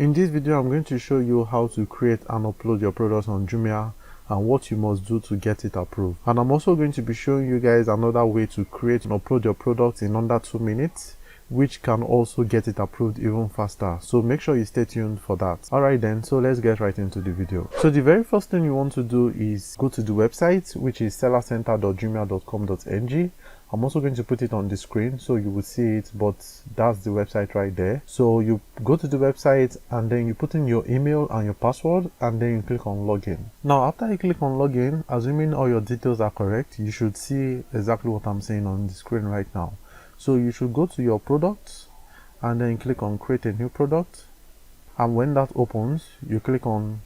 In this video, I'm going to show you how to create and upload your products on Jumia and what you must do to get it approved. And I'm also going to be showing you guys another way to create and upload your products in under 2 minutes, which can also get it approved even faster. So make sure you stay tuned for that. Alright then, so let's get right into the video. So the very first thing you want to do is go to the website, which is sellercenter.jumia.com.ng. I'm also going to put it on the screen so you will see it, but that's the website right there. So you go to the website and then you put in your email and your password and then you click on login. Now after you click on login, assuming all your details are correct, you should see exactly what I'm saying on the screen right now. So you should go to your products and then click on create a new product, and when that opens you click on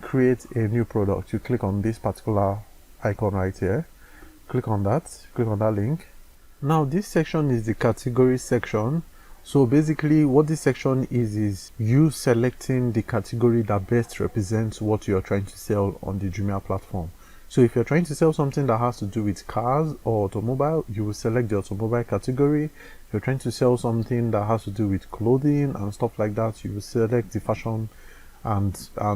create a new product. You click on this particular icon right here, click on that link. Now this section is the category section. So basically what this section is you selecting the category that best represents what you're trying to sell on the Jumia platform. So if you're trying to sell something that has to do with cars or automobile, you will select the automobile category. If you're trying to sell something that has to do with clothing and stuff like that, you will select the fashion and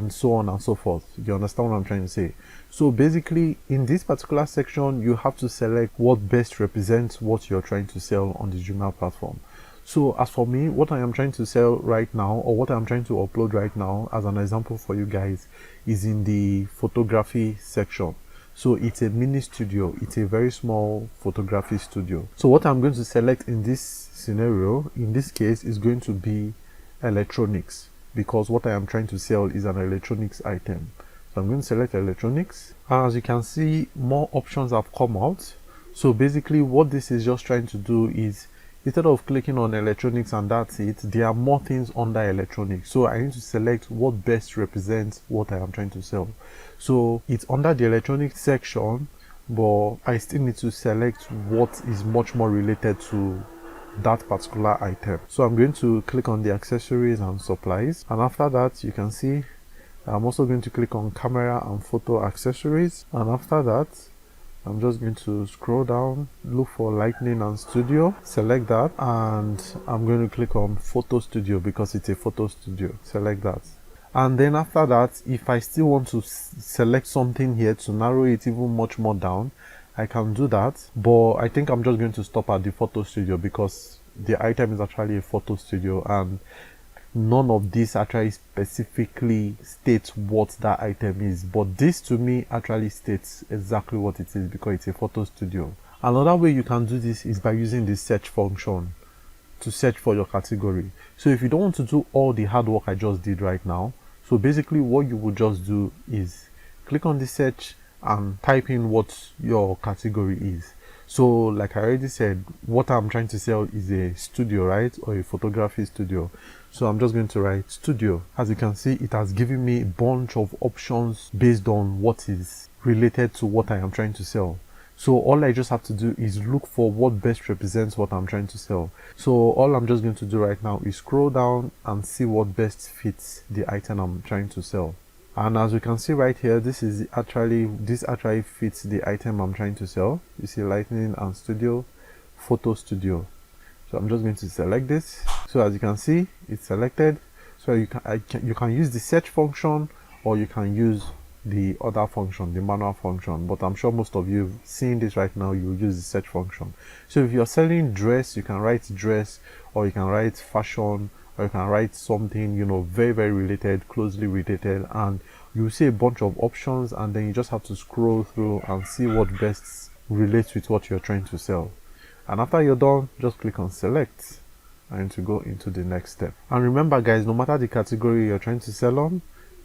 so on and so forth. You understand what I'm trying to say? So basically in this particular section you have to select what best represents what you're trying to sell on the Jumia platform. So as for me, what I am trying to sell right now, or what I'm trying to upload right now as an example for you guys, is in the photography section. So it's a mini studio, it's a very small photography studio. So what I'm going to select in this scenario, in this case, is going to be electronics, because what I am trying to sell is an electronics item. So I'm going to select electronics. As you can see, more options have come out. So basically what this is just trying to do is, instead of clicking on electronics and that's it, there are more things under electronics. So I need to select what best represents what I am trying to sell. So it's under the electronics section, but I still need to select what is much more related to that particular item. So I'm going to click on the accessories and supplies, and after that you can see I'm also going to click on camera and photo accessories, and after that I'm just going to scroll down, look for lighting and studio, select that, and I'm going to click on photo studio because it's a photo studio. Select that, and then after that, if I still want to select something here to narrow it even much more down, I can do that, but I think I'm just going to stop at the photo studio because the item is actually a photo studio and none of this actually specifically states what that item is, but this to me actually states exactly what it is because it's a photo studio. Another way you can do this is by using the search function to search for your category. So if you don't want to do all the hard work I just did right now, so basically what you would just do is click on the search and type in what your category is. So like I already said, what I'm trying to sell is a studio, right, or a photography studio. So I'm just going to write studio. As you can see, it has given me a bunch of options based on what is related to what I am trying to sell. So all I just have to do is look for what best represents what I'm trying to sell. So all I'm just going to do right now is scroll down and see what best fits the item I'm trying to sell. And as you can see right here, this actually fits the item I'm trying to sell. You see lighting and studio, photo studio. So I'm just going to select this. So as you can see, it's selected. So you can use the search function, or you can use the other function, the manual function, but I'm sure most of you seeing this right now, you will use the search function. So if you're selling dress, you can write dress, or you can write fashion, or you can write something, you know, very related, closely related, and you see a bunch of options, and then you just have to scroll through and see what best relates with what you're trying to sell. And after you're done, just click on select and to go into the next step. And remember guys, no matter the category you're trying to sell on,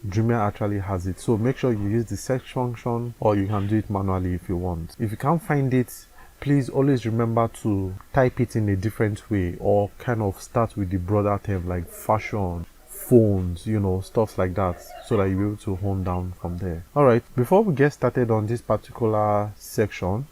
Jumia actually has it. So make sure you use the search function, or you can do it manually if you want. If you can't find it, please always remember to type it in a different way, or kind of start with the broader term like fashion, phones, you know, stuff like that, so that you'll be able to hone down from there. Alright, before we get started on this particular section,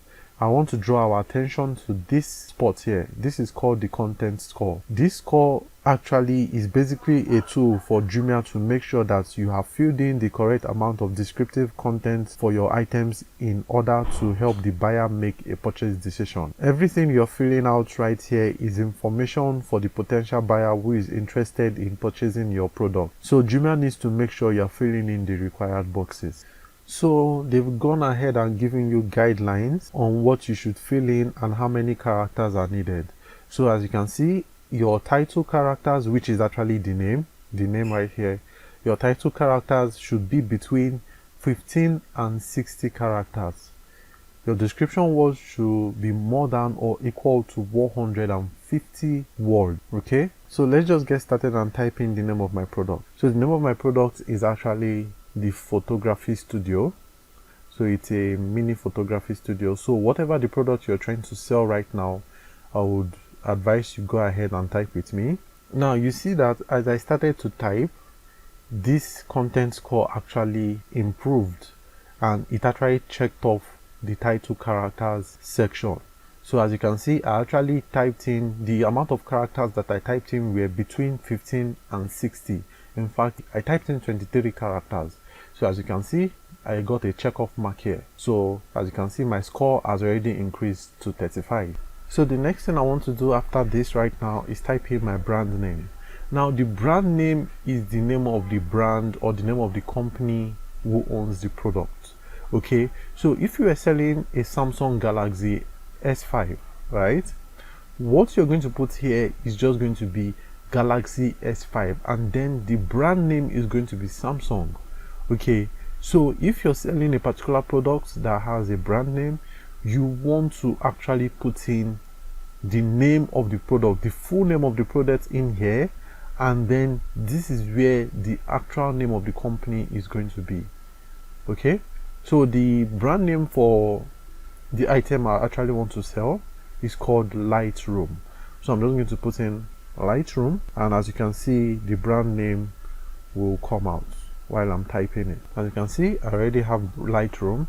I want to draw our attention to this spot here. This is called the content score. This score actually is basically a tool for Jumia to make sure that you have filled in the correct amount of descriptive content for your items in order to help the buyer make a purchase decision. Everything you're filling out right here is information for the potential buyer who is interested in purchasing your product. So Jumia needs to make sure you're filling in the required boxes. So they've gone ahead and given you guidelines on what you should fill in and how many characters are needed. So as you can see, your title characters, which is actually the name right here, your title characters should be between 15 and 60 characters. Your description words should be more than or equal to 150 words. Okay, so let's just get started and type in the name of my product. So the name of my product is actually the photography studio. So it's a mini photography studio. So whatever the product you're trying to sell right now, I would advise you go ahead and type with me. Now you see that as I started to type, this content score actually improved and it actually checked off the title characters section. So as you can see, I actually typed in the amount of characters that I typed in were between 15 and 60. In fact, I typed in 23 characters. So as you can see, I got a check off mark here. So as you can see, my score has already increased to 35. So the next thing I want to do after this right now is type in my brand name. Now the brand name is the name of the brand or the name of the company who owns the product. Okay, so if you are selling a Samsung Galaxy S5, right, what you're going to put here is just going to be Galaxy S5 and then the brand name is going to be Samsung. Okay, so if you're selling a particular product that has a brand name, you want to actually put in the name of the product, the full name of the product in here, and then this is where the actual name of the company is going to be. Okay, so the brand name for the item I actually want to sell is called Lightroom. So I'm just going to put in Lightroom, and as you can see, the brand name will come out while I'm typing it. As you can see, I already have Lightroom.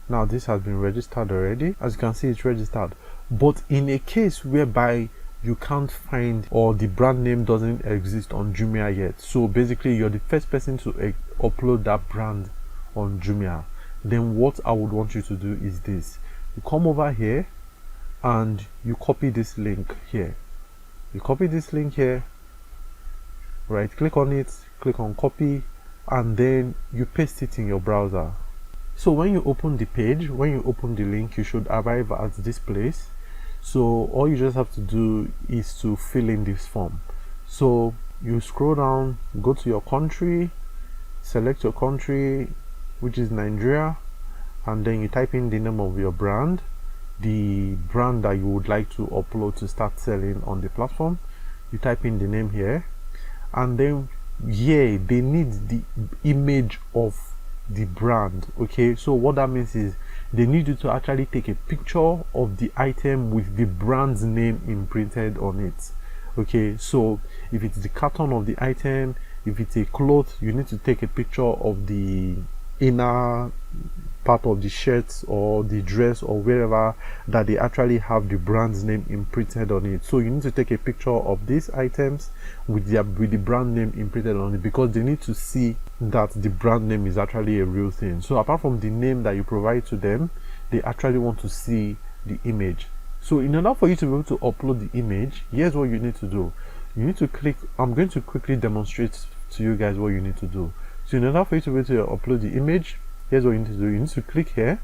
Now this has been registered already. As you can see, it's registered. But in a case whereby you can't find or the brand name doesn't exist on Jumia yet, so basically you're the first person to upload that brand on Jumia, then what I would want you to do is this. You come over here and you copy this link here. You copy this link here, right click on it, click on copy, and then you paste it in your browser. So when you open the page, when you open the link, you should arrive at this place. So all you just have to do is to fill in this form. So you scroll down, go to your country, select your country, which is Nigeria, and then you type in the name of your brand, the brand that you would like to upload to start selling on the platform. You type in the name here, and then here they need the image of the brand. Okay, so what that means is they need you to actually take a picture of the item with the brand's name imprinted on it. Okay, so if it's the carton of the item, if it's a cloth, you need to take a picture of the inner part of the shirt or the dress or wherever that they actually have the brand's name imprinted on it. So you need to take a picture of these items with the brand name imprinted on it, because they need to see that the brand name is actually a real thing. So apart from the name that you provide to them, they actually want to see the image. So in order for you to be able to upload the image, here's what you need to do. You need to click, I'm going to quickly demonstrate to you guys what you need to do. So in order for you to be able to upload the image, here's what you need to do. You need to click here,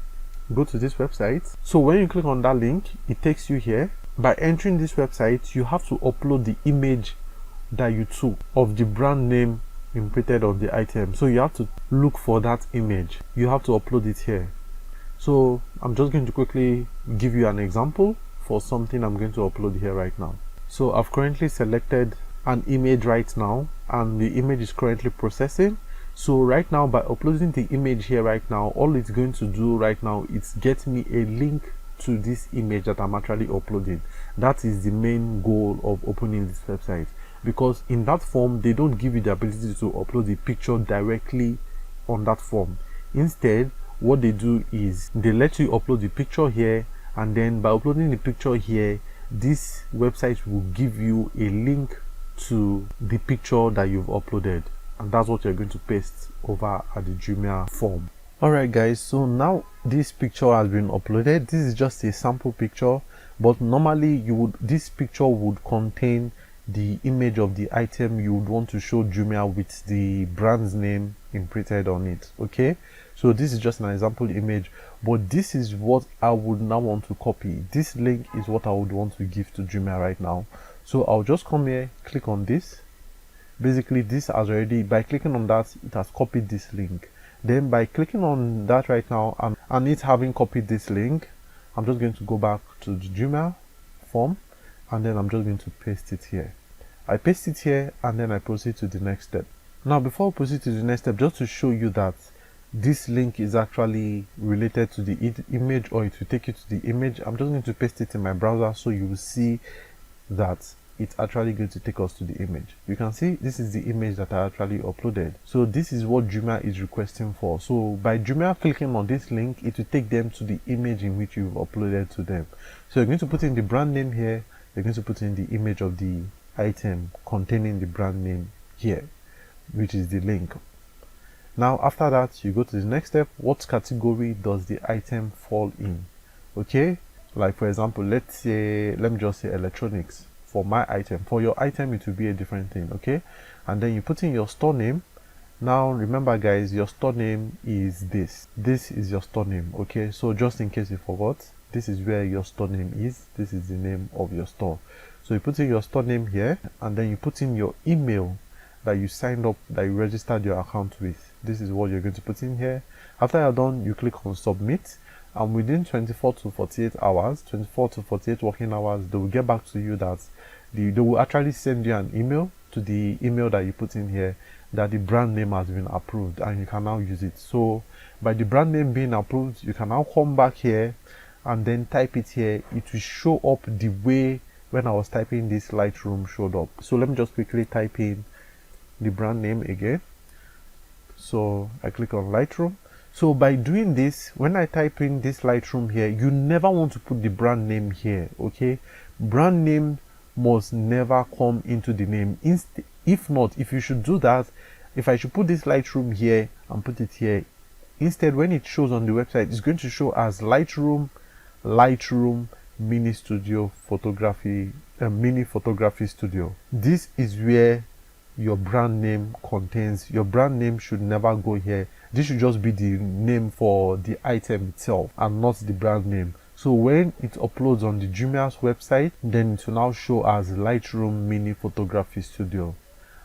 go to this website. So when you click on that link, it takes you here. By entering this website, you have to upload the image that you took of the brand name imprinted on the item. So you have to look for that image. You have to upload it here. So I'm just going to quickly give you an example for something I'm going to upload here right now. So I've currently selected an image right now, and the image is currently processing. So right now, by uploading the image here right now, all it's going to do right now is get me a link to this image that I'm actually uploading. That is the main goal of opening this website, because in that form they don't give you the ability to upload the picture directly on that form. Instead, what they do is they let you upload the picture here, and then by uploading the picture here, this website will give you a link to the picture that you've uploaded, and that's what you're going to paste over at the Jumia form. Alright guys, so now this picture has been uploaded. This is just a sample picture, but normally this picture would contain the image of the item you would want to show Jumia with the brand's name imprinted on it. Okay, so this is just an example image, but this is what I would now want to copy. This link is what I would want to give to Jumia right now. So I'll just come here, click on this. Basically this has already, by clicking on that, it has copied this link. Then by clicking on that right now, and it having copied this link, I'm just going to go back to the Jumia form, and then I'm just going to paste it here. I paste it here, and then I proceed to the next step. Now before I proceed to the next step, just to show you that this link is actually related to the image, or it will take you to the image, I'm just going to paste it in my browser so you will see that it's actually going to take us to the image. You can see this is the image that I actually uploaded. So this is what Jumia is requesting for. So by Jumia clicking on this link, it will take them to the image in which you've uploaded to them. So you're going to put in the brand name here, you're going to put in the image of the item containing the brand name here, which is the link. Now after that, you go to the next step. What category does the item fall in? Okay, like for example, let me just say electronics. For my item, for your item it will be a different thing. Okay, and then you put in your store name. Now remember guys, your store name is this is your store name. Okay, so just in case you forgot, this is where your store name is. This is the name of your store. So you put in your store name here, and then you put in your email that you signed up, that you registered your account with. This is what you're going to put in here. After you're done, you click on submit, and within 24 to 48 hours, 24 to 48 working hours, they will get back to you that they will actually send you an email to the email that you put in here that the brand name has been approved and you can now use it. So by the brand name being approved, you can now come back here and then type it here. It will show up the way when I was typing this Lightroom showed up. So let me just quickly type in the brand name again. So I click on Lightroom. So by doing this, when I type in this Lightroom here, you never want to put the brand name here. Okay, brand name must never come into the name. If not, if you should do that, if I should put this Lightroom here and put it here, instead when it shows on the website, it's going to show as Lightroom mini studio photography, mini photography studio. This is where your brand name contains. Your brand name should never go here. This should just be the name for the item itself and not the brand name. So when it uploads on the Jumia's website, then it will now show as Lightroom Mini Photography Studio.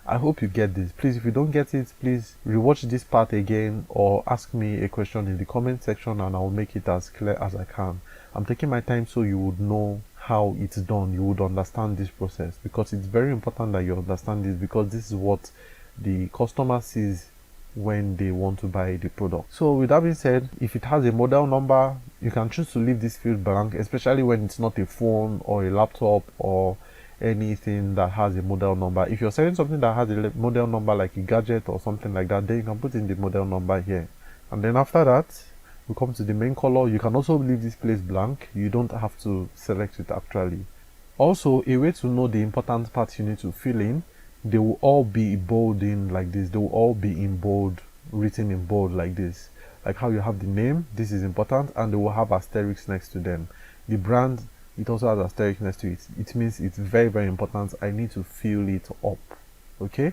I hope you get this. Please, if you don't get it, please rewatch this part again or ask me a question in the comment section and I'll make it as clear as I can. I'm taking my time so you would know how it's done. You would understand this process, because it's very important that you understand this, because this is what the customer sees when they want to buy the product. So with that being said, if it has a model number, you can choose to leave this field blank, especially when it's not a phone or a laptop or anything that has a model number. If you're selling something that has a model number like a gadget or something like that, then you can put in the model number here. And then after that, we come to the main color. You can also leave this place blank. You don't have to select it actually. Also, a way to know the important parts you need to fill in, they will all be bold in like this. They will all be in bold, written in bold like this. Like how you have the name, this is important, and they will have asterisks next to them. The brand, it also has asterisk next to it. It means it's very, very important. I need to fill it up. Okay,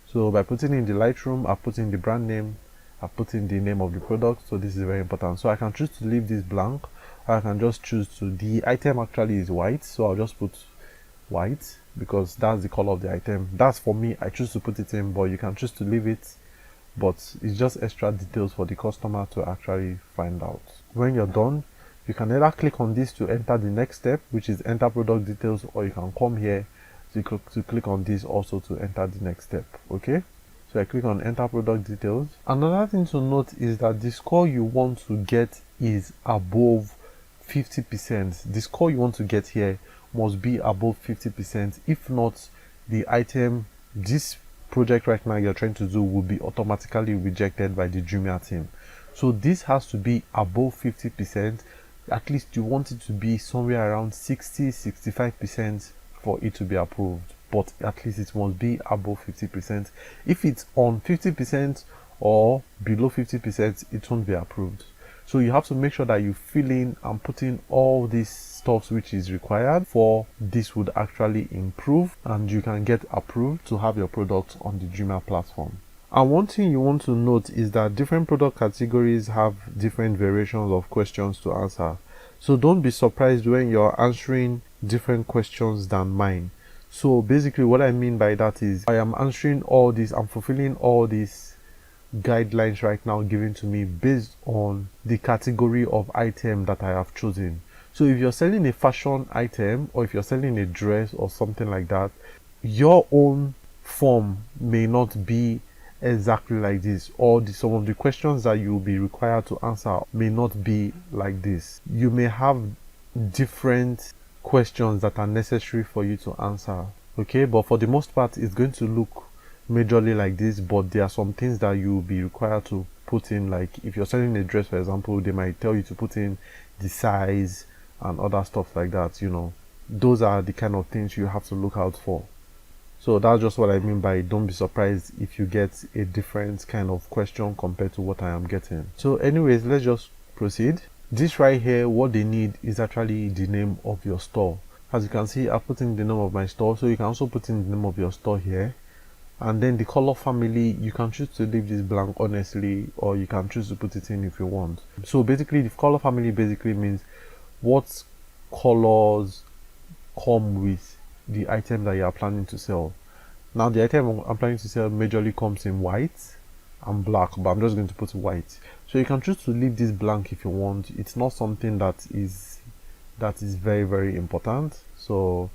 so by putting in the Lightroom, I put in the brand name, I put in the name of the product. So this is very important. So I can choose to leave this blank, or I can just choose to, the item actually is white, so I'll just put white because that's the color of the item. That's for me, I choose to put it in, but you can choose to leave it, but it's just extra details for the customer to actually find out. When you're done, you can either click on this to enter the next step, which is enter product details, or you can come here to click on this also to enter the next step. Okay, so I click on enter product details. Another thing to note is that the score you want to get is above 50%. The score you want to get here must be above 50%. If not, the item, this project right now you're trying to do, will be automatically rejected by the Jumia team. So this has to be above 50%. at least you want it to be somewhere around 60-65% for it to be approved, but at least it must be above 50%. If it's on 50% or below 50%, it won't be approved. So you have to make sure that you fill in and put in all these stuff which is required for this would actually improve, and you can get approved to have your product on the Jumia platform. And one thing you want to note is that different product categories have different variations of questions to answer. So don't be surprised when you're answering different questions than mine. So basically what I mean by that is I am answering all this, I'm fulfilling all these guidelines right now given to me based on the category of item that I have chosen. So if you're selling a fashion item, or if you're selling a dress or something like that, your own form may not be exactly like this, or some of the questions that you'll be required to answer may not be like this. You may have different questions that are necessary for you to answer, okay? But for the most part, it's going to look majorly like this, but there are some things that you'll be required to put in. Like if you're selling a dress, for example, they might tell you to put in the size and other stuff like that. You know, those are the kind of things you have to look out for. So that's just what I mean by don't be surprised if you get a different kind of question compared to what I am getting. So anyways, let's just proceed. This right here, what they need is actually the name of your store. As you can see, I put in the name of my store, so you can also put in the name of your store here. And then the color family, you can choose to leave this blank honestly, or you can choose to put it in if you want. So basically the color family basically means what colors come with the item that you are planning to sell. Now the item I'm planning to sell majorly comes in white and black, but I'm just going to put white. So you can choose to leave this blank if you want. It's not something that is very, very important. So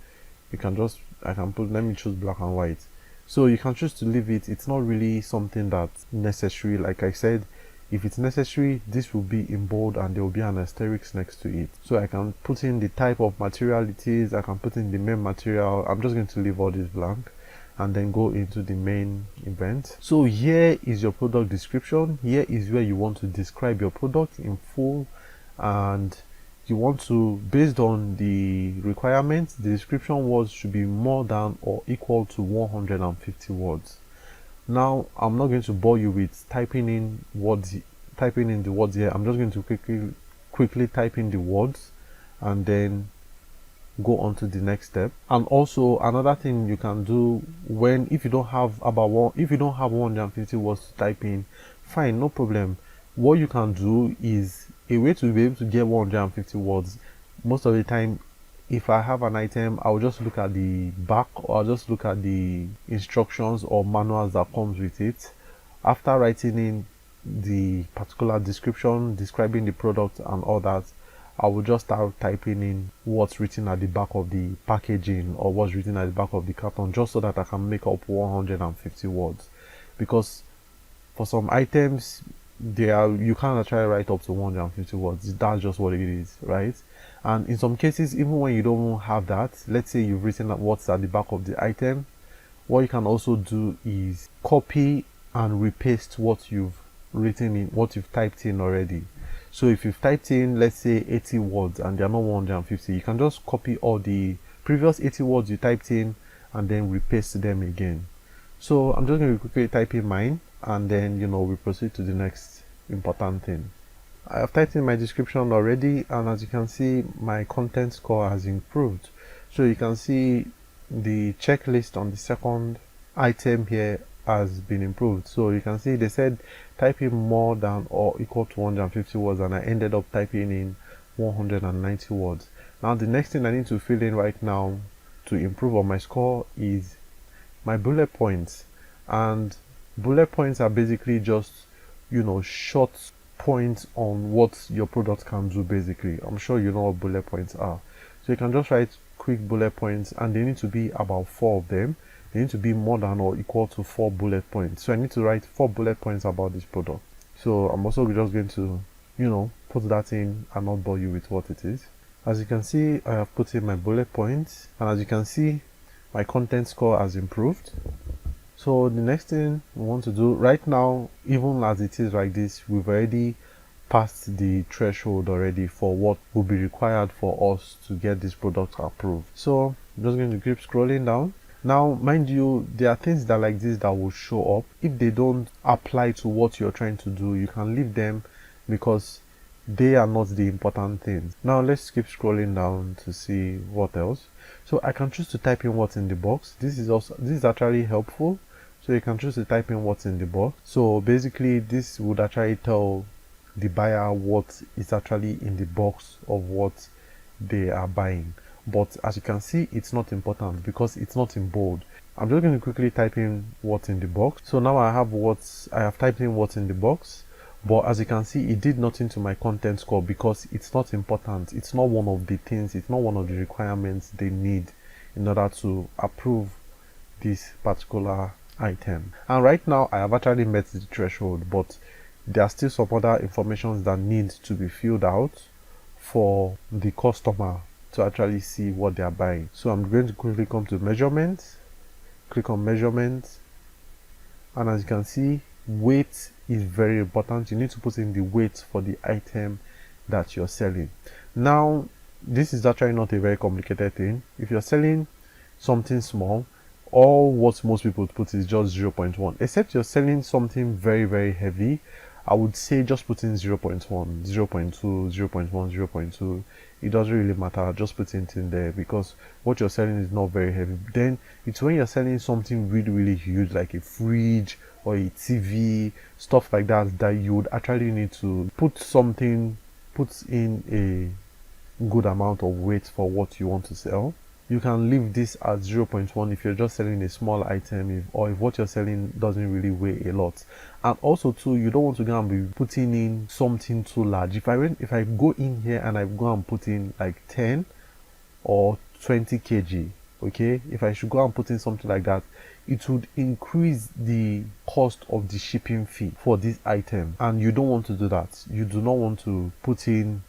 you can just, let me choose black and white. So you can choose to leave it. It's not really something that's necessary. Like I said, if it's necessary, this will be in bold and there will be an asterisk next to it. So I can put in the type of material it is, I can put in the main material. I'm just going to leave all this blank and then go into the main event. So here is your product description. Here is where you want to describe your product in full, and you want to, based on the requirements, the description words should be more than or equal to 150 words. Now I'm not going to bore you with typing in the words here. I'm just going to quickly type in the words and then go on to the next step. And also another thing you can do, if you don't have 150 words to type in, fine, no problem. What you can do is, a way to be able to get 150 words, most of the time if I have an item, I'll just look at the back, or I'll just look at the instructions or manuals that comes with it. After writing in the particular description describing the product and all that, I will just start typing in what's written at the back of the packaging or what's written at the back of the carton, just so that I can make up 150 words. Because for some items, you can't actually write up to 150 words. That's just what it is, right? And in some cases, even when you don't have that, let's say you've written what's at the back of the item, what you can also do is copy and repaste what you've written in, what you've typed in already. So if you've typed in, let's say 80 words and they're not 150, you can just copy all the previous 80 words you typed in and then repaste them again. So I'm just going to quickly type in mine, and then we proceed to the next important thing. I have typed in my description already, and as you can see, my content score has improved. So you can see the checklist on the second item here has been improved. So you can see they said type in more than or equal to 150 words, and I ended up typing in 190 words. Now the next thing I need to fill in right now to improve on my score is my bullet points. And bullet points are basically just short points on what your product can do. Basically, I'm sure you know what bullet points are. So you can just write quick bullet points, and they need to be about 4 of them. They need to be more than or equal to 4 bullet points. So I need to write 4 bullet points about this product. So I'm also just going to put that in and not bore you with what it is. As you can see, I have put in my bullet points, and as you can see, my content score has improved. So the next thing we want to do right now, even as it is like this, we've already passed the threshold already for what will be required for us to get this product approved. So I'm just going to keep scrolling down. Now, mind you, there are things that like this that will show up. If they don't apply to what you're trying to do, you can leave them because they are not the important things. Now let's keep scrolling down to see what else. So I can choose to type in what's in the box. This is actually helpful. So you can choose to type in what's in the box. So basically this would actually tell the buyer what is actually in the box of what they are buying. But as you can see, it's not important because it's not in bold. I'm just going to quickly type in what's in the box. So now I have typed in what's in the box. But as you can see, it did nothing to my content score because it's not important. It's not one of the things, it's not one of the requirements they need in order to approve this particular item. And right now I have actually met the threshold, but there are still some other information that need to be filled out for the customer to actually see what they are buying. So I'm going to quickly come to measurements, click on measurements, and as you can see, weight is very important. You need to put in the weight for the item that you're selling. Now this is actually not a very complicated thing. If you're selling something small, all what most people put is just 0.1, except you're selling something very, very heavy. I would say just put in 0.1, 0.2, 0.1, 0.2. It doesn't really matter, just put it in there because what you're selling is not very heavy. Then it's when you're selling something really, really huge like a fridge or a TV, stuff like that, that you would actually need to put in a good amount of weight for what you want to sell. You can leave this at 0.1 if you're just selling a small item, or if what you're selling doesn't really weigh a lot. And also too, you don't want to go and be putting in something too large. If I go in here and I go and put in like 10 or 20 kg, okay, if I should go and put in something like that, it would increase the cost of the shipping fee for this item, and you don't want to do that. You do not want to put in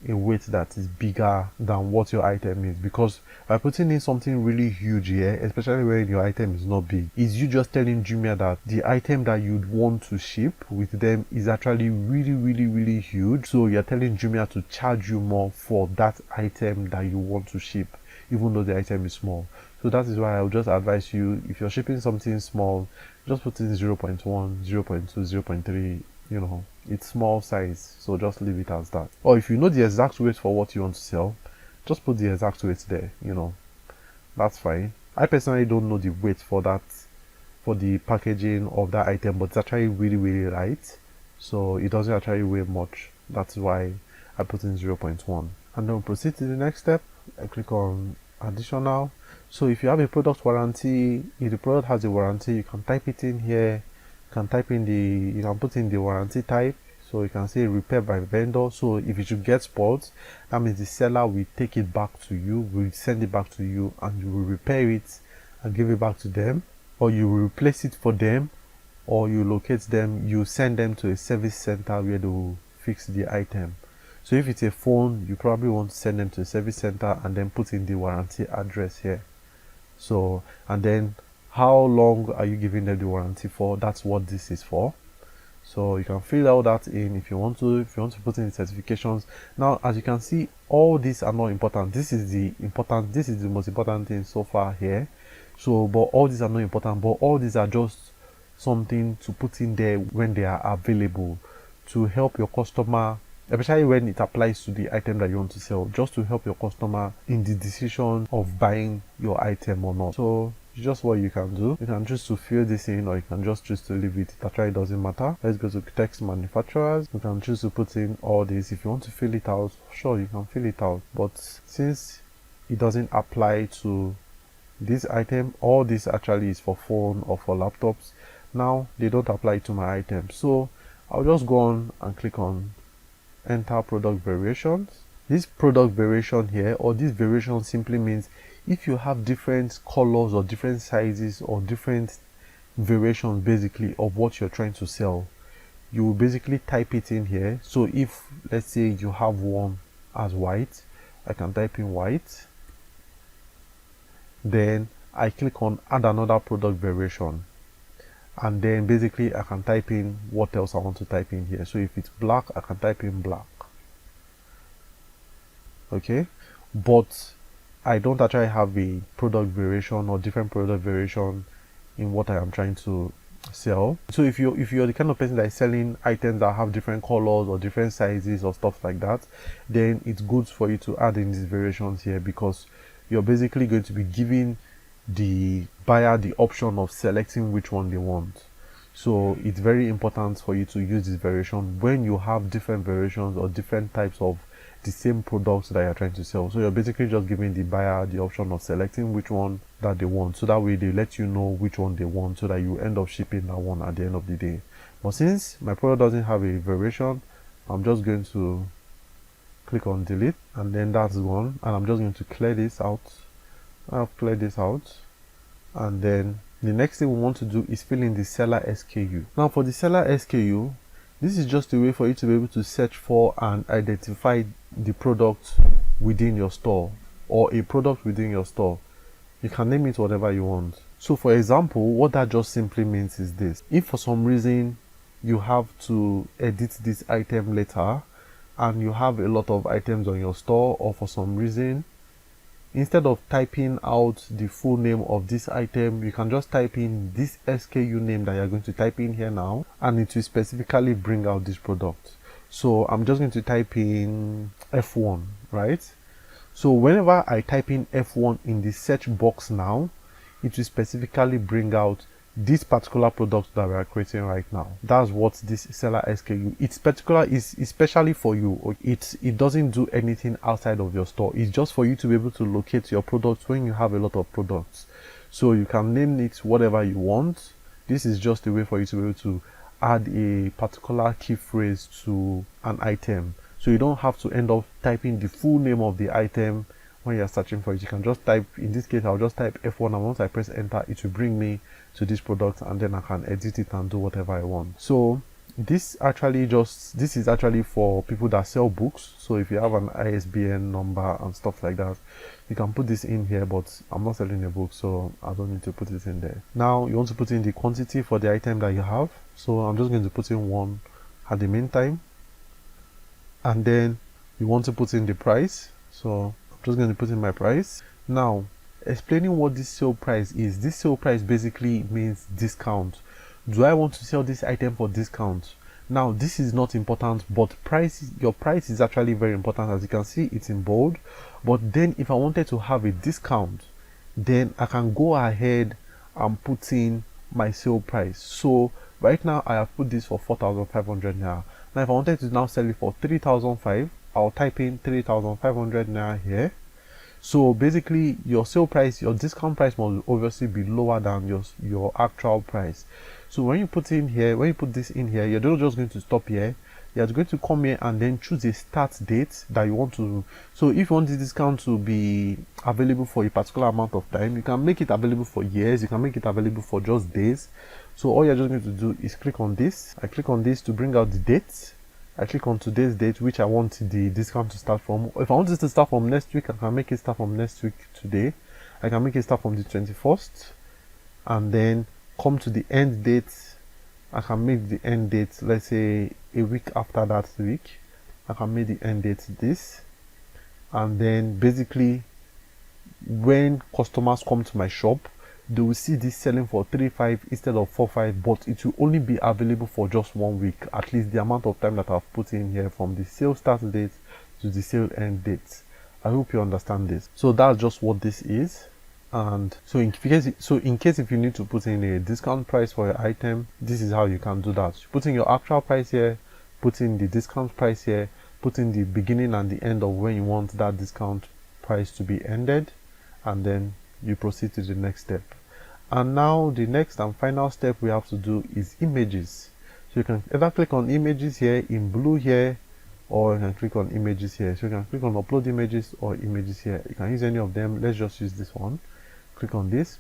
a weight that is bigger than what your item is, because by putting in something really huge here, especially when your item is not big, is you just telling Jumia that the item that you'd want to ship with them is actually really, really, really huge. So you're telling Jumia to charge you more for that item that you want to ship, even though the item is small. So that is why I would just advise you, if you're shipping something small, just put in 0.1, 0.2, 0.3, you know, it's small size, so just leave it as that. Or if you know the exact weight for what you want to sell, just put the exact weight there, you know, that's fine. I personally don't know the weight for that, for the packaging of that item, but it's actually really, really light, so it doesn't actually weigh much. That's why I put in 0.1. And then proceed to the next step. I click on additional. So if you have a product warranty, if the product has a warranty, you can type it in here. You can put in the warranty type. So you can say repair by vendor. So if it should get spoiled, that means the seller will take it back to you, will send it back to you, and you will repair it and give it back to them, or you will replace it for them, or you locate them, you send them to a service center where they will fix the item. So if it's a phone, you probably want to send them to a service center and then put in the warranty address here. So, and then how long are you giving them the warranty for? That's what this is for. So you can fill all that in if you want to put in the certifications. Now, as you can see, all these are not important. This is the most important thing so far here. So, but all these are not important, but all these are just something to put in there when they are available to help your customer, especially when it applies to the item that you want to sell, just to help your customer in the decision of buying your item or not. So it's just what you can do. You can choose to fill this in, or you can just choose to leave it. It actually doesn't matter. Let's go to text manufacturers. You can choose to put in all this. If you want to fill it out, sure, you can fill it out, but since it doesn't apply to this item, all this actually is for phone or for laptops. Now they don't apply to my item, so I'll just go on and click on enter product variations. This product variation here, or this variation, simply means if you have different colors or different sizes or different variations basically of what you're trying to sell, you will basically type it in here. So if let's say you have one as white, I can type in white, then I click on add another product variation, and then basically I can type in what else I want to type in here. So if it's black, I can type in black. Okay, but I don't actually have a product variation or different product variation in what I am trying to sell. So if you're the kind of person that is selling items that have different colors or different sizes or stuff like that, then it's good for you to add in these variations here, because you're basically going to be giving the buyer the option of selecting which one they want. So it's very important for you to use this variation when you have different variations or different types of the same products that you're trying to sell. So you're basically just giving the buyer the option of selecting which one that they want, so that way they let you know which one they want, so that you end up shipping that one at the end of the day. But since my product doesn't have a variation, I'm just going to click on delete, and then that's gone, and I'm just going to clear this out. I've cleared this out, and then the next thing we want to do is fill in the seller SKU. Now for the seller SKU, this is just a way for you to be able to search for and identify the product within your store, or a product within your store. You can name it whatever you want. So for example, what that just simply means is this: if for some reason you have to edit this item later and you have a lot of items on your store, or for some reason, instead of typing out the full name of this item, you can just type in this SKU name that you're going to type in here now, and it will specifically bring out this product. So I'm just going to type in F1, right? So whenever I type in F1 in the search box now, it will specifically bring out this particular product that we are creating right now. That's what this seller SKU, it's particular, is especially for you. It doesn't do anything outside of your store. It's just for you to be able to locate your products when you have a lot of products. So you can name it whatever you want. This is just a way for you to be able to add a particular key phrase to an item, so you don't have to end up typing the full name of the item when you're searching for it. You can just type, in this case I'll just type F1, and once I press enter, it will bring me to this product, and then I can edit it and do whatever I want. So this is actually for people that sell books. So if you have an ISBN number and stuff like that, you can put this in here, but I'm not selling a book, so I don't need to put it in there. Now you want to put in the quantity for the item that you have, so I'm just going to put in 1 at the meantime, and then you want to put in the price, so I'm just going to put in my price. Now explaining what this sale price is. This sale price basically means discount. Do I want to sell this item for discount? Now this is not important, but your price is actually very important. As you can see, it's in bold. But then if I wanted to have a discount, then I can go ahead and put in my sale price. So right now I have put this for 4,500 naira. Now if I wanted to now sell it for 3,500, I'll type in 3,500 naira here. So basically your sale price, your discount price must obviously be lower than your actual price. So when you put this in here, you're not just going to stop here. You're going to come here and then choose a start date that you want to. So if you want this discount to be available for a particular amount of time, you can make it available for years, you can make it available for just days. So all you're just going to do is click on this. I click on this to bring out the dates. I click on today's date, which I want the discount to start from. If I want this to start from next week, I can make it start from next week today. I can make it start from the 21st, and then come to the end date. I can make the end date, let's say a week after that week. I can make the end date this, and then basically when customers come to my shop, they will see this selling for 3,500 instead of 4,500, but it will only be available for just 1 week, at least the amount of time that I've put in here from the sale start date to the sale end date. I hope you understand this. So that's just what this is. And so in case if you need to put in a discount price for your item, this is how you can do that. You put in your actual price here, put in the discount price here, put in the beginning and the end of when you want that discount price to be ended, and then you proceed to the next step. And now the next and final step we have to do is images. So you can either click on images here in blue here, or you can click on images here. So you can click on upload images or images here. You can use any of them. Let's just use this one. Click on this,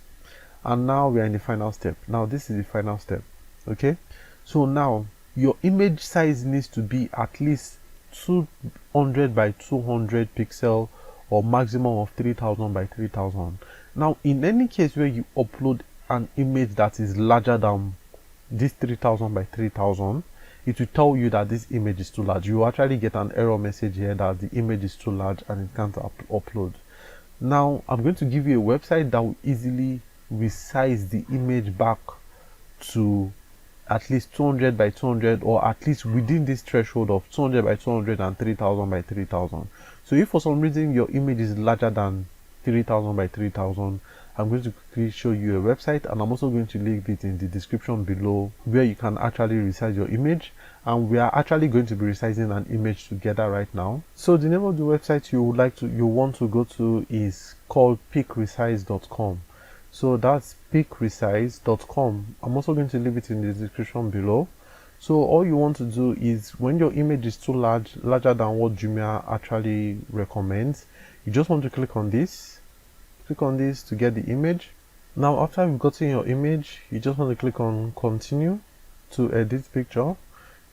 and now we are in the final step. Now this is the final step. Okay, so now your image size needs to be at least 200 by 200 pixel, or maximum of 3,000 by 3,000. Now in any case where you upload an image that is larger than this 3000 by 3000, it will tell you that this image is too large. You will actually get an error message here that the image is too large and it can't upload. Now I'm going to give you a website that will easily resize the image back to at least 200 by 200, or at least within this threshold of 200 by 200 and 3000 by 3000. So if for some reason your image is larger than 3000 by 3000, I'm going to quickly show you a website, and I'm also going to leave it in the description below, where you can actually resize your image. And we are actually going to be resizing an image together right now. So the name of the website you want to go to is called peakresize.com. So that's peakresize.com. I'm also going to leave it in the description below. So all you want to do is, when your image is too larger than what Jumia actually recommends, you just want to click on this to get the image. Now after you've gotten your image, you just want to click on continue to edit picture.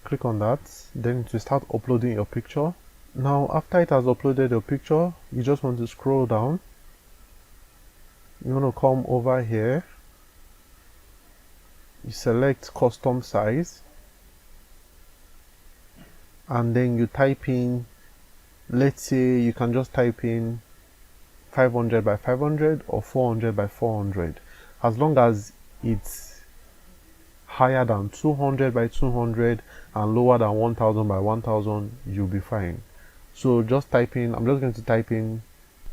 Click on that, then to start uploading your picture. Now after it has uploaded your picture, you just want to scroll down. You want to come over here, you select custom size, and then you type in, let's say you can just type in 500 by 500 or 400 by 400. As long as it's higher than 200 by 200 and lower than 1000 by 1000, you'll be fine. So just type in, I'm just going to type in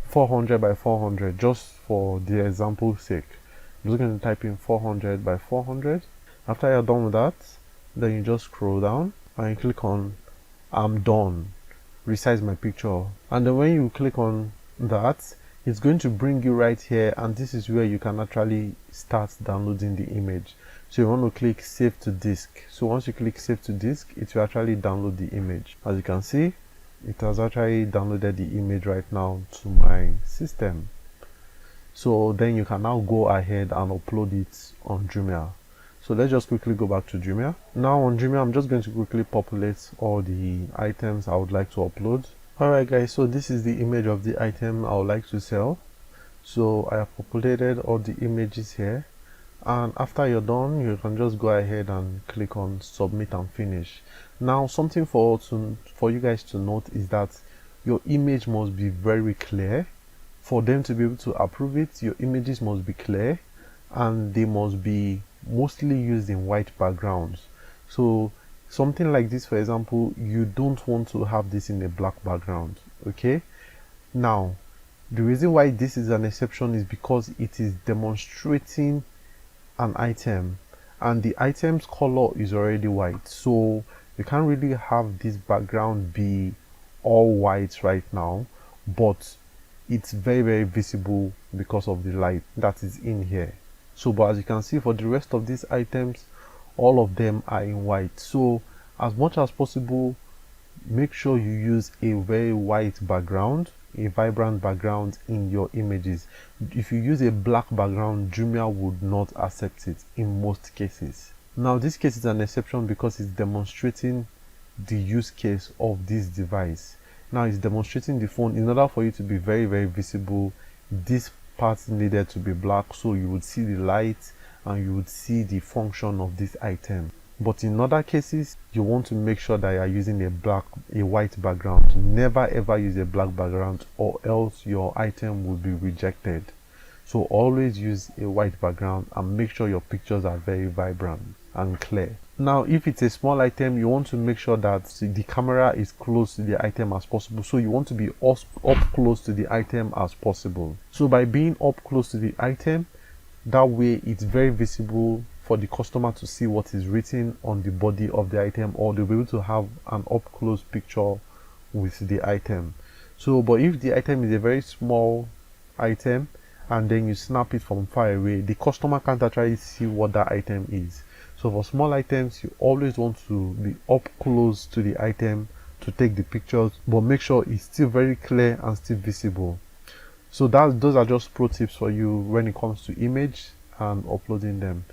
400 by 400 just for the example's sake. I'm just going to type in 400 by 400. After you're done with that, then you just scroll down and you click on I'm done, resize my picture. And then when you click on that, it's going to bring you right here, and this is where you can actually start downloading the image. So you want to click save to disk. So once you click save to disk, it will actually download the image. As you can see, it has actually downloaded the image right now to my system. So then you can now go ahead and upload it on Jumia. So let's just quickly go back to Jumia. Now on Jumia, I'm just going to quickly populate all the items I would like to upload. Alright guys, so this is the image of the item I would like to sell. So I have populated all the images here, and after you're done, you can just go ahead and click on submit and finish. Now something for you guys to note is that your image must be very clear. For them to be able to approve it, your images must be clear, and they must be mostly used in white backgrounds. So something like this, for example, you don't want to have this in a black background. Okay, now the reason why this is an exception is because it is demonstrating an item, and the item's color is already white, so you can't really have this background be all white right now, but it's very visible because of the light that is in here. So but as you can see, for the rest of these items, all of them are in white. So as much as possible, make sure you use a very white background, a vibrant background in your images. If you use a black background, Jumia would not accept it in most cases. Now this case is an exception because it's demonstrating the use case of this device. Now it's demonstrating the phone. In order for you to be very visible, this part needed to be black, so you would see the light and you would see the function of this item. But in other cases, you want to make sure that you are using a white background. Never ever use a black background, or else your item will be rejected. So always use a white background and make sure your pictures are very vibrant and clear. Now if it's a small item, you want to make sure that the camera is close to the item as possible. So you want to be up close to the item as possible. So by being up close to the item, that way it's very visible for the customer to see what is written on the body of the item, or they'll be able to have an up close picture with the item. So but if the item is a very small item and then you snap it from far away, the customer can't actually see what that item is. So for small items, you always want to be up close to the item to take the pictures, but make sure it's still very clear and still visible. So those are just pro tips for you when it comes to image and uploading them.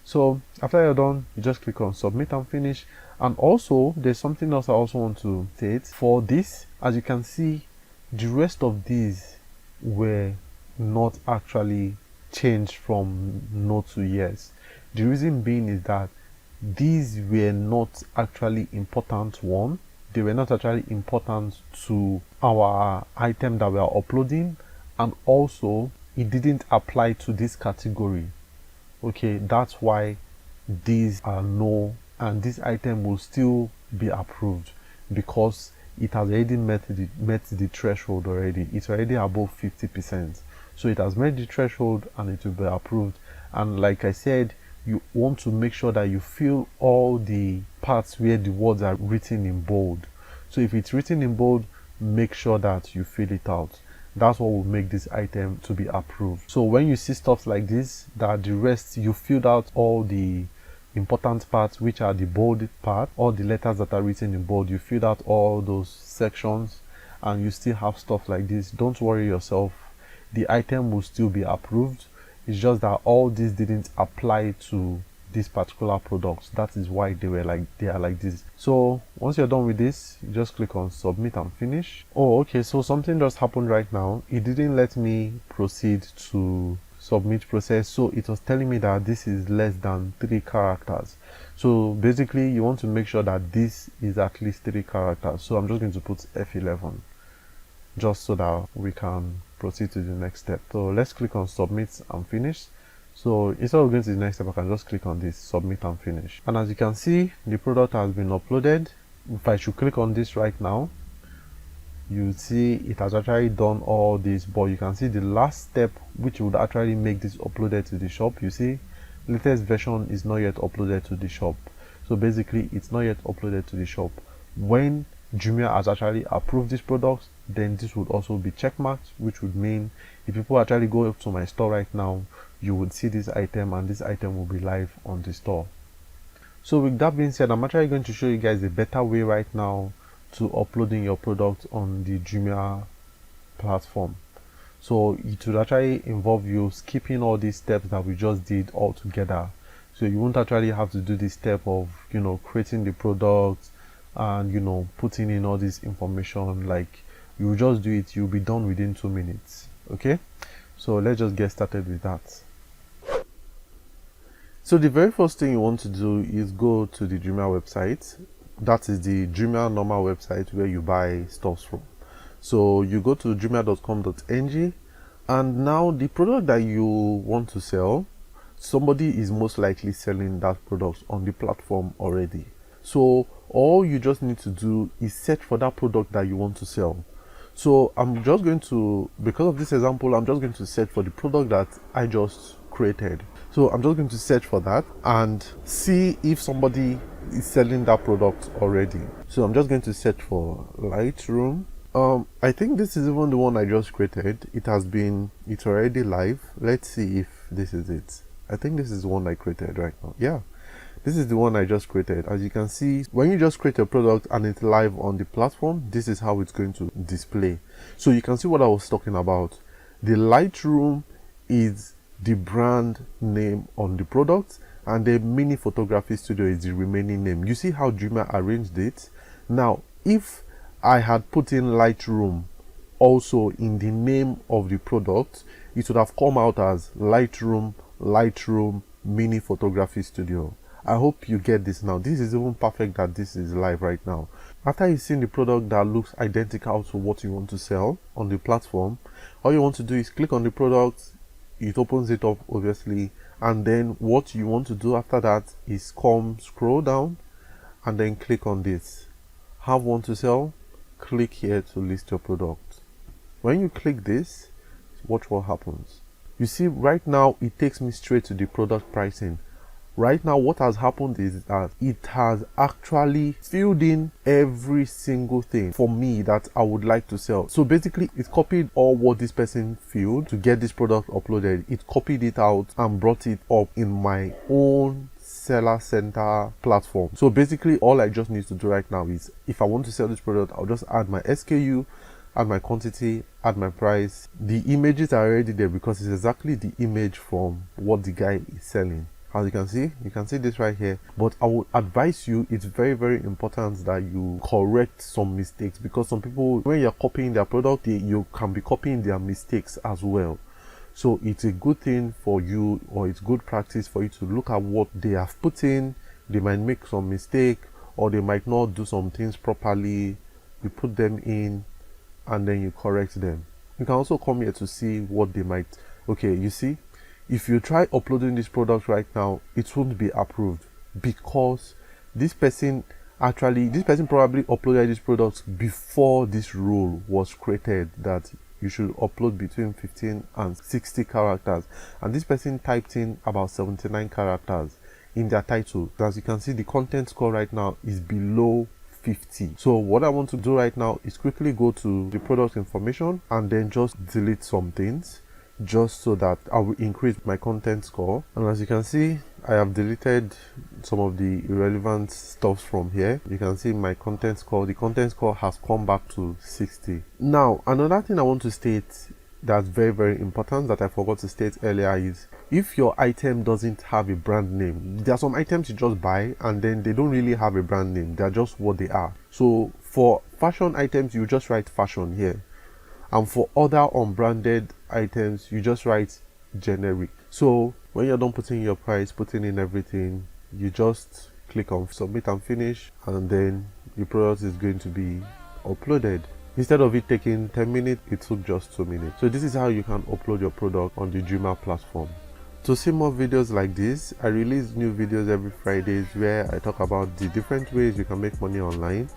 So after you're done, you just click on submit and finish. And also there's something else I also want to state. For this, as you can see, the rest of these were not actually changed from no to yes. The reason being is that these were not actually important one. They were not actually important to our item that we are uploading, and also it didn't apply to this category. Okay, that's why these are no, and this item will still be approved because it has already met the threshold already. It's already above 50%, so it has met the threshold and it will be approved. And like I said, you want to make sure that you fill all the parts where the words are written in bold. So if it's written in bold, make sure that you fill it out. That's what will make this item to be approved. So when you see stuff like this, that the rest you filled out all the important parts, which are the bold part, all the letters that are written in bold, you filled out all those sections, and you still have stuff like this, don't worry yourself, the item will still be approved. It's just that all this didn't apply to this particular products. That is why they are like this. So once you're done with this, you just click on submit and finish. Oh, okay, so something just happened right now. It didn't let me proceed to submit process, so it was telling me that this is less than 3 characters. So basically you want to make sure that this is at least 3 characters. So I'm just going to put F11 just so that we can proceed to the next step. So let's click on submit and finish. So instead of going to the next step, I can just click on this, submit and finish. And as you can see, the product has been uploaded. If I should click on this right now, you see it has actually done all this, but you can see the last step which would actually make this uploaded to the shop. You see latest version is not yet uploaded to the shop. So basically it's not yet uploaded to the shop. When Jumia has actually approved this product, then this would also be checkmarked, which would mean if people actually go up to my store right now, you would see this item and this item will be live on the store. So with that being said, I'm actually going to show you guys a better way right now to uploading your product on the Jumia platform. So it will actually involve you skipping all these steps that we just did all together. So you won't actually have to do this step of, creating the product and, putting in all this information. Like, you will just do it, you'll be done within 2 minutes. Okay, so let's just get started with that. So the very first thing you want to do is go to the Jumia website. That is the Jumia normal website where you buy stuff from. So you go to jumia.com.ng, and now the product that you want to sell, somebody is most likely selling that product on the platform already. So all you just need to do is search for that product that you want to sell. So I'm just going to, because of this example, I'm just going to search for the product that I just created. So I'm just going to search for that and see if somebody is selling that product already. So I'm just going to search for Lightroom. I think this is even the one I just created. It's already live. Let's see if this is it. I think this is the one I created right now. Yeah, this is the one I just created. As you can see, when you just create a product and it's live on the platform, this is how it's going to display. So you can see what I was talking about. The Lightroom is the brand name on the product, and the Mini Photography Studio is the remaining name. You see how Jumia arranged it? Now, if I had put in Lightroom also in the name of the product, it would have come out as Lightroom Mini Photography Studio. I hope you get this now. This is even perfect that this is live right now. After you've seen the product that looks identical to what you want to sell on the platform, all you want to do is click on the product. It opens it up obviously, and then what you want to do after that is scroll down and then click on this, have one to sell. Click here to list your product. When you click this, watch what happens. You see right now it takes me straight to the product pricing. Right now what has happened is that it has actually filled in every single thing for me that I would like to sell. So basically it copied all what this person filled to get this product uploaded. It copied it out and brought it up in my own seller center platform. So basically all I just need to do right now is, if I want to sell this product, I'll just add my SKU, add my quantity, add my price. The images are already there because it's exactly the image from what the guy is selling. As you can see this right here. But I would advise you, it's very, very important that you correct some mistakes, because some people, when you're copying their product, you can be copying their mistakes as well. So it's a good thing for you, or it's good practice for you to look at what they have put in, they might make some mistake, or they might not do some things properly. You put them in and then you correct them. You can also come here to see what they might. Okay, you see, if you try uploading this product right now, it won't be approved, because this person probably uploaded this product before this rule was created, that you should upload between 15 and 60 characters, and this person typed in about 79 characters in their title. As you can see, the content score right now is below 50. So what I want to do right now is quickly go to the product information and then just delete some things, just so that I will increase my content score. And as you can see, I have deleted some of the irrelevant stuff from here. You can see my content score, the content score has come back to 60. Now, another thing I want to state that's very, very important that I forgot to state earlier is, if your item doesn't have a brand name, there are some items you just buy and then they don't really have a brand name, they're just what they are. So for fashion items, you just write fashion here, and for other unbranded items, you just write generic. So when you're done putting your price, putting in everything, you just click on submit and finish, and then your product is going to be uploaded. Instead of it taking 10 minutes, it took just 2 minutes. So this is how you can upload your product on the Jumia platform. To see more videos like this, I release new videos every Fridays where I talk about the different ways you can make money online.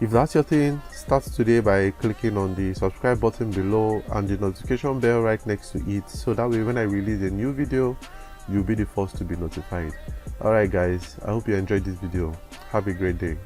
If that's your thing, start today by clicking on the subscribe button below and the notification bell right next to it, so that way when I release a new video, you'll be the first to be notified. Alright guys, I hope you enjoyed this video. Have a great day.